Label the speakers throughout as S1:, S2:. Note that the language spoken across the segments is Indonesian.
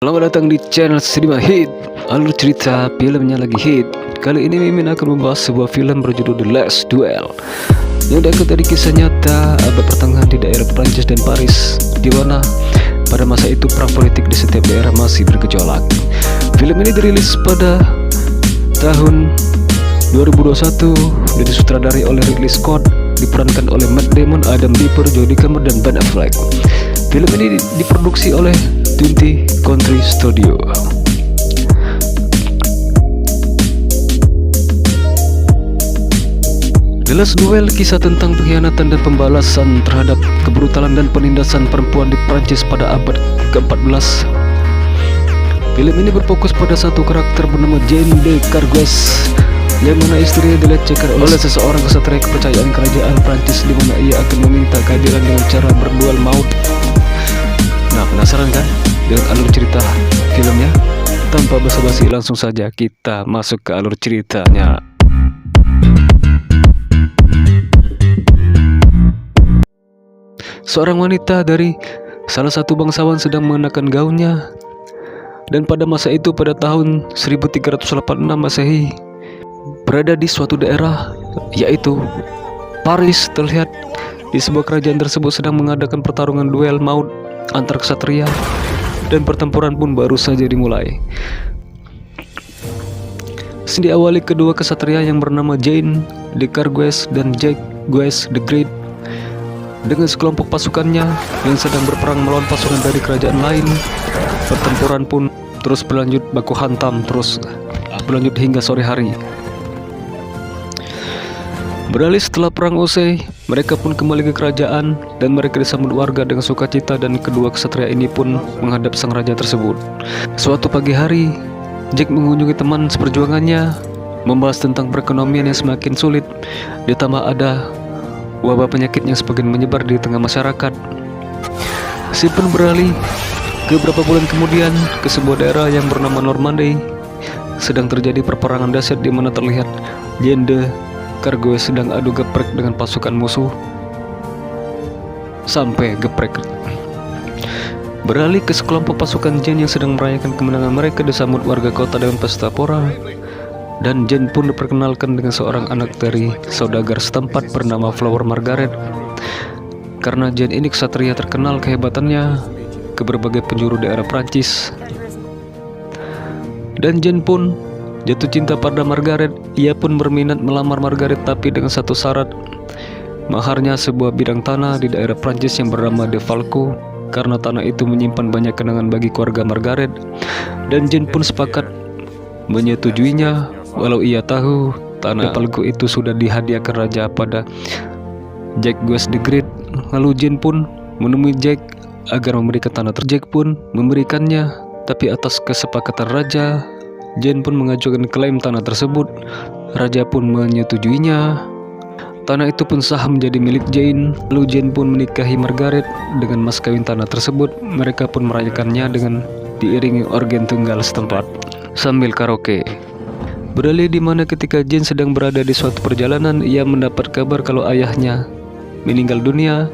S1: Selamat datang di channel Cinema Hit. Alur cerita filmnya lagi hit. Kali ini Mimin akan membahas sebuah film berjudul The Last Duel yang diangkat dari kisah nyata abad pertengahan di daerah Prancis dan Paris, di mana pada masa itu perang politik di setiap daerah masih bergejolak. Film ini dirilis pada tahun 2021 dan disutradari oleh Ridley Scott, diperankan oleh Matt Damon, Adam Driver, Jodie Comer, dan Ben Affleck. Film ini diproduksi oleh 20th Century Studio. The Last Duel, kisah tentang pengkhianatan dan pembalasan terhadap kebrutalan dan penindasan perempuan di Prancis pada abad ke-14. Film ini berfokus pada satu karakter bernama Jeanne de Cargues, yang mana istrinya dilecehkan oleh seseorang kesatria kepercayaan kerajaan Prancis, di mana ia akan meminta keadilan dengan cara berduel maut. Nah, penasaran kan dengan alur cerita filmnya? Tanpa basa-basi, langsung saja kita masuk ke alur ceritanya. Seorang wanita dari salah satu bangsawan sedang mengenakan gaunnya, dan pada masa itu, pada tahun 1386 Masehi, berada di suatu daerah yaitu Paris. Terlihat di sebuah kerajaan tersebut sedang mengadakan pertarungan duel maut antar ksatria, dan pertempuran pun baru saja dimulai. Diawali kedua ksatria yang bernama Jeanne de Cargues dan Jacques Gues the Great dengan sekelompok pasukannya yang sedang berperang melawan pasukan dari kerajaan lain. Pertempuran pun terus berlanjut, baku hantam terus berlanjut hingga sore hari. Beralih setelah perang usai, mereka pun kembali ke kerajaan dan mereka disambut warga dengan sukacita, dan kedua ksatria ini pun menghadap sang raja tersebut. Suatu pagi hari, Jack mengunjungi teman seperjuangannya, membahas tentang perekonomian yang semakin sulit, ditambah ada wabah penyakit yang semakin menyebar di tengah masyarakat. Si pun beralih ke beberapa bulan kemudian ke sebuah daerah yang bernama Normandy. Sedang terjadi perperangan dahsyat di mana terlihat Jeanne de Cargues sedang adu geprek dengan pasukan musuh sampai geprek. Beralih ke sekelompok pasukan Jeanne yang sedang merayakan kemenangan mereka, disambut warga kota dengan pesta pora, dan Jeanne pun diperkenalkan dengan seorang anak dari saudagar setempat bernama Flower Margaret. Karena Jeanne ini ksatria terkenal kehebatannya ke berbagai penjuru daerah Prancis, dan Jeanne pun jatuh cinta pada Margaret. Ia pun berminat melamar Margaret, tapi dengan satu syarat, maharnya sebuah bidang tanah di daerah Prancis yang bernama De Falco, karena tanah itu menyimpan banyak kenangan bagi keluarga Margaret. Dan Jeanne pun sepakat menyetujuinya, walau ia tahu tanah De Falco itu sudah dihadiahkan raja pada Jacques Gues the Great. Lalu Jeanne pun menemui Jack agar memberikan tanah tersebut. Jack pun memberikannya, tapi atas kesepakatan raja. Jeanne pun mengajukan klaim tanah tersebut. Raja pun menyetujuinya. Tanah itu pun sah menjadi milik Jeanne. Lalu Jeanne pun menikahi Margaret dengan mas kawin tanah tersebut. Mereka pun merayakannya dengan diiringi organ tunggal setempat sambil karaoke. Beralih di mana ketika Jeanne sedang berada di suatu perjalanan, ia mendapat kabar kalau ayahnya meninggal dunia.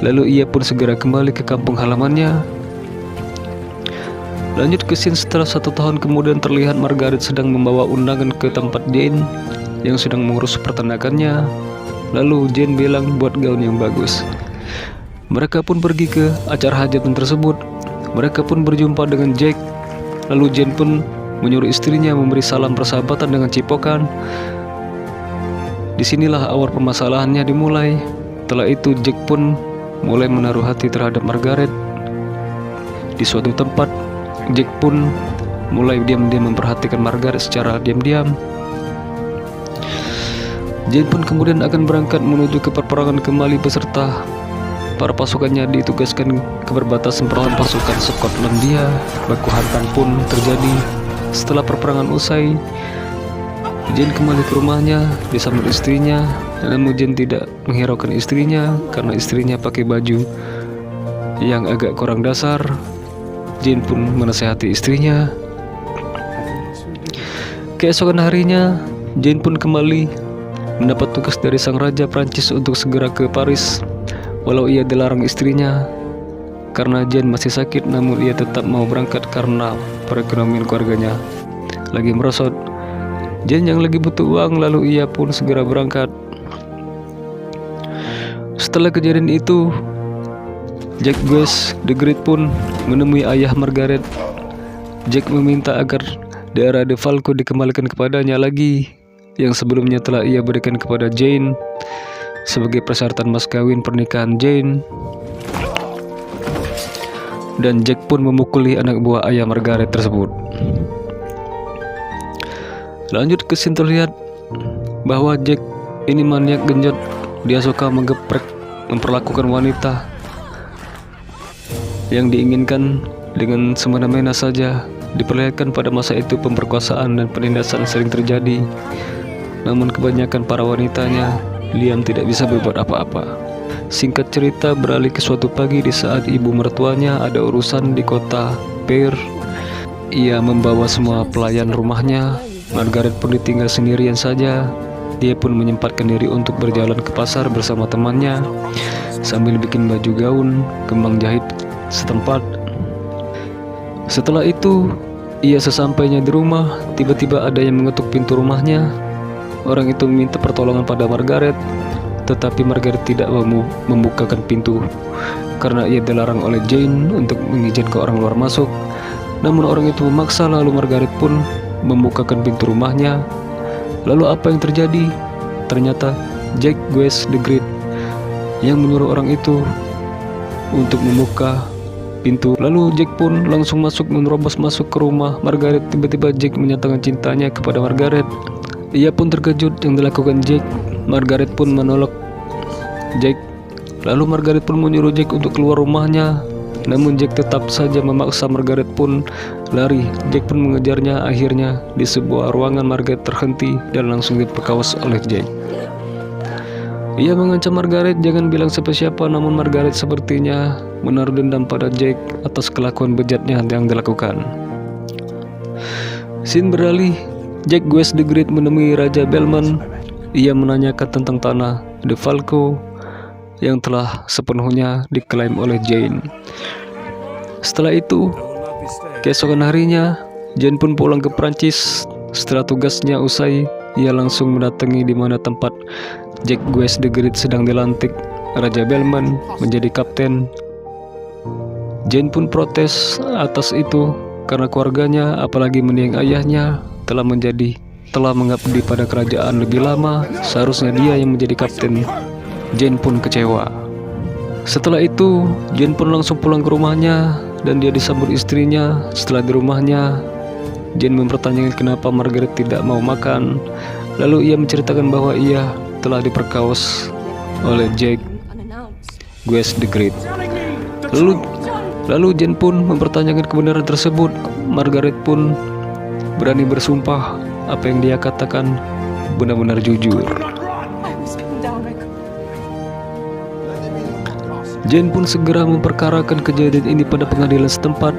S1: Lalu ia pun segera kembali ke kampung halamannya. Lanjut ke scene setelah 1 tahun kemudian, terlihat Margaret sedang membawa undangan ke tempat Jeanne yang sedang mengurus peternakannya. Lalu Jeanne bilang buat gaun yang bagus. Mereka pun pergi ke acara hajatan tersebut. Mereka pun berjumpa dengan Jack. Lalu Jeanne pun menyuruh istrinya memberi salam persahabatan dengan cipokan. Disinilah awal permasalahannya dimulai. Setelah itu Jack pun mulai menaruh hati terhadap Margaret. Di suatu tempat, Jack pun mulai diam-diam memperhatikan Margaret secara diam-diam. Jeanne pun kemudian akan berangkat menuju ke peperangan kembali beserta para pasukannya, ditugaskan ke perbatasan perlawanan pasukan Skotlandia. Baku hantam pun terjadi. Setelah perperangan usai, Jeanne kembali ke rumahnya disambut istrinya. Namun Jeanne tidak menghiraukan istrinya karena istrinya pakai baju yang agak kurang dasar. Jeanne pun menasihati istrinya. Keesokan harinya, Jeanne pun kembali mendapat tugas dari sang raja Prancis untuk segera ke Paris. Walau ia dilarang istrinya, karena Jane masih sakit, namun ia tetap mau berangkat karena perekonomian keluarganya lagi merosot. Jane yang lagi butuh uang, lalu ia pun segera berangkat. Setelah kejadian itu, Jack Guest the Great pun menemui ayah Margaret. Jack meminta agar daerah De Falco dikembalikan kepadanya lagi, yang sebelumnya telah ia berikan kepada Jane sebagai persyaratan mas kawin pernikahan Jane. Dan Jack pun memukuli anak buah ayah Margaret tersebut. Lanjut ke scene, terlihat bahwa Jack ini maniak genjot. Dia suka menggeprek, memperlakukan wanita yang diinginkan dengan semena-mena saja. Diperlihatkan pada masa itu pemerkosaan dan penindasan sering terjadi, namun kebanyakan para wanitanya Liam tidak bisa berbuat apa-apa. Singkat cerita, beralih ke suatu pagi di saat ibu mertuanya ada urusan di kota Pear. Ia membawa semua pelayan rumahnya. Margaret pun ditinggal sendirian saja. Dia pun menyempatkan diri untuk berjalan ke pasar bersama temannya sambil bikin baju gaun kembang jahit setempat. Setelah itu, ia sesampainya di rumah, tiba-tiba ada yang mengetuk pintu rumahnya. Orang itu meminta pertolongan pada Margaret, tetapi Margaret tidak mau membukakan pintu karena ia dilarang oleh Jane untuk mengizinkan orang luar masuk. Namun orang itu memaksa, lalu Margaret pun membukakan pintu rumahnya. Lalu apa yang terjadi? Ternyata Jack Guest the Great yang menyuruh orang itu untuk membuka pintu. Lalu Jack pun langsung masuk, menerobos masuk ke rumah Margaret. Tiba-tiba Jack menyatakan cintanya kepada Margaret. Ia pun terkejut yang dilakukan Jack. Margaret pun menolak Jack. Lalu Margaret pun menyuruh Jack untuk keluar rumahnya, namun Jack tetap saja memaksa. Margaret pun lari. Jack pun mengejarnya. Akhirnya di sebuah ruangan Margaret terhenti dan langsung diperkaos oleh Jack. Ia mengancam Margaret jangan bilang siapa-siapa, namun Margaret sepertinya menaruh dendam pada Jack atas kelakuan bejatnya yang dilakukan. Scene beralih, Jack Guest the Great menemui Raja Belmont. Ia menanyakan tentang tanah De Falco yang telah sepenuhnya diklaim oleh Jane. Setelah itu, keesokan harinya, Jane pun pulang ke Prancis. Setelah tugasnya usai, ia langsung mendatangi di mana tempat Jack Guest the Great sedang dilantik Raja Belmont menjadi kapten. Jane pun protes atas itu karena keluarganya, apalagi mendiang ayahnya, telah mengabdi pada kerajaan lebih lama. Seharusnya dia yang menjadi kapten. Jane pun kecewa. Setelah itu, Jane pun langsung pulang ke rumahnya dan dia disambut istrinya. Setelah di rumahnya, Jane mempertanyakan kenapa Margaret tidak mau makan. Lalu ia menceritakan bahwa ia telah diperkaos oleh Jack Guest the Great. Lalu Jane pun mempertanyakan kebenaran tersebut. Margaret pun berani bersumpah apa yang dia katakan benar-benar jujur. Jane pun segera memperkarakan kejadian ini pada pengadilan setempat.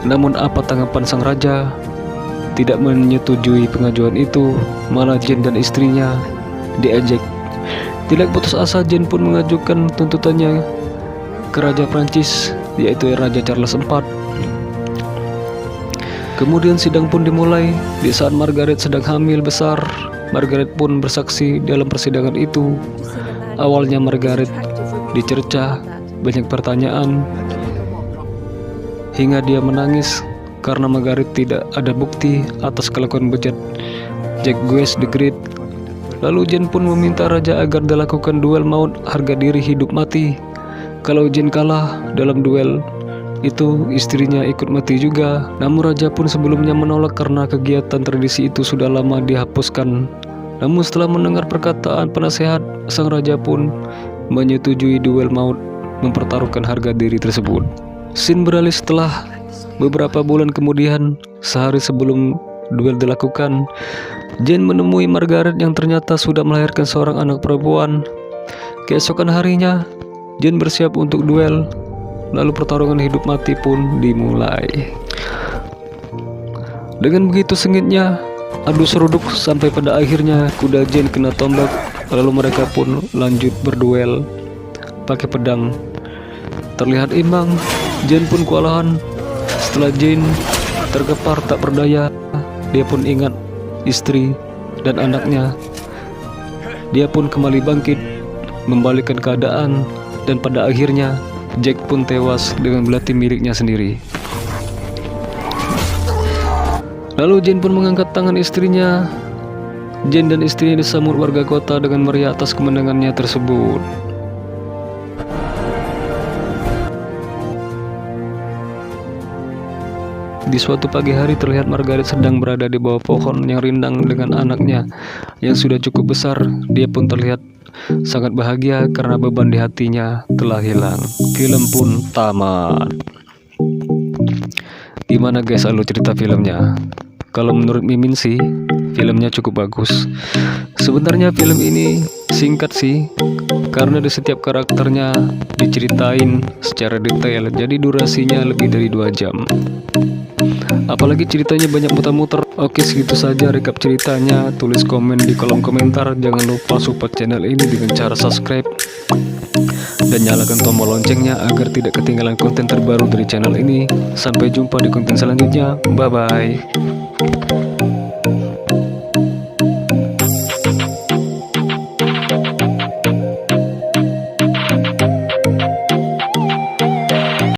S1: Namun apa tanggapan sang raja? Tidak menyetujui pengajuan itu, malah Jane dan istrinya diejek. Tidak putus asa, Jane pun mengajukan tuntutannya ke Raja Prancis, yaitu Raja Charles IV. Kemudian sidang pun dimulai. Di saat Margaret sedang hamil besar, Margaret pun bersaksi dalam persidangan itu. Awalnya Margaret dicerca, banyak pertanyaan, hingga dia menangis karena Margaret tidak ada bukti atas kelakuan bejat Jack Guest the Great. Lalu Jane pun meminta raja agar dilakukan duel maut harga diri hidup mati. Kalau Jane kalah dalam duel itu, istrinya ikut mati juga. Namun raja pun sebelumnya menolak karena kegiatan tradisi itu sudah lama dihapuskan. Namun setelah mendengar perkataan penasehat, sang raja pun menyetujui duel maut, mempertaruhkan harga diri tersebut. Scene beralih setelah beberapa bulan kemudian, sehari sebelum duel dilakukan, Jane menemui Margaret yang ternyata sudah melahirkan seorang anak perempuan. Keesokan harinya, Jane bersiap untuk duel. Lalu pertarungan hidup mati pun dimulai. Dengan begitu sengitnya adu seruduk sampai pada akhirnya kuda Jane kena tombak. Lalu mereka pun lanjut berduel pakai pedang. terlihat imbang. Jane pun kewalahan. Setelah Jane terkepar tak berdaya, dia pun ingat istri dan anaknya. Dia pun kembali bangkit, membalikkan keadaan, dan pada akhirnya Jack pun tewas dengan belati miliknya sendiri. Lalu Jane pun mengangkat tangan istrinya. Jane dan istrinya disambut warga kota dengan meriah atas kemenangannya tersebut. Di suatu pagi hari terlihat Margaret sedang berada di bawah pohon yang rindang dengan anaknya yang sudah cukup besar. Dia pun terlihat sangat bahagia karena beban di hatinya telah hilang. Film pun tamat. Gimana guys alur cerita filmnya? Kalau menurut Mimin sih filmnya cukup bagus. Sebenarnya film ini singkat sih, karena di setiap karakternya diceritain secara detail, jadi durasinya lebih dari 2 jam. Apalagi ceritanya banyak muter-muter. Oke, segitu saja rekap ceritanya. Tulis komen di kolom komentar. Jangan lupa support channel ini dengan cara subscribe dan nyalakan tombol loncengnya agar tidak ketinggalan konten terbaru dari channel ini. Sampai jumpa di konten selanjutnya. Bye bye.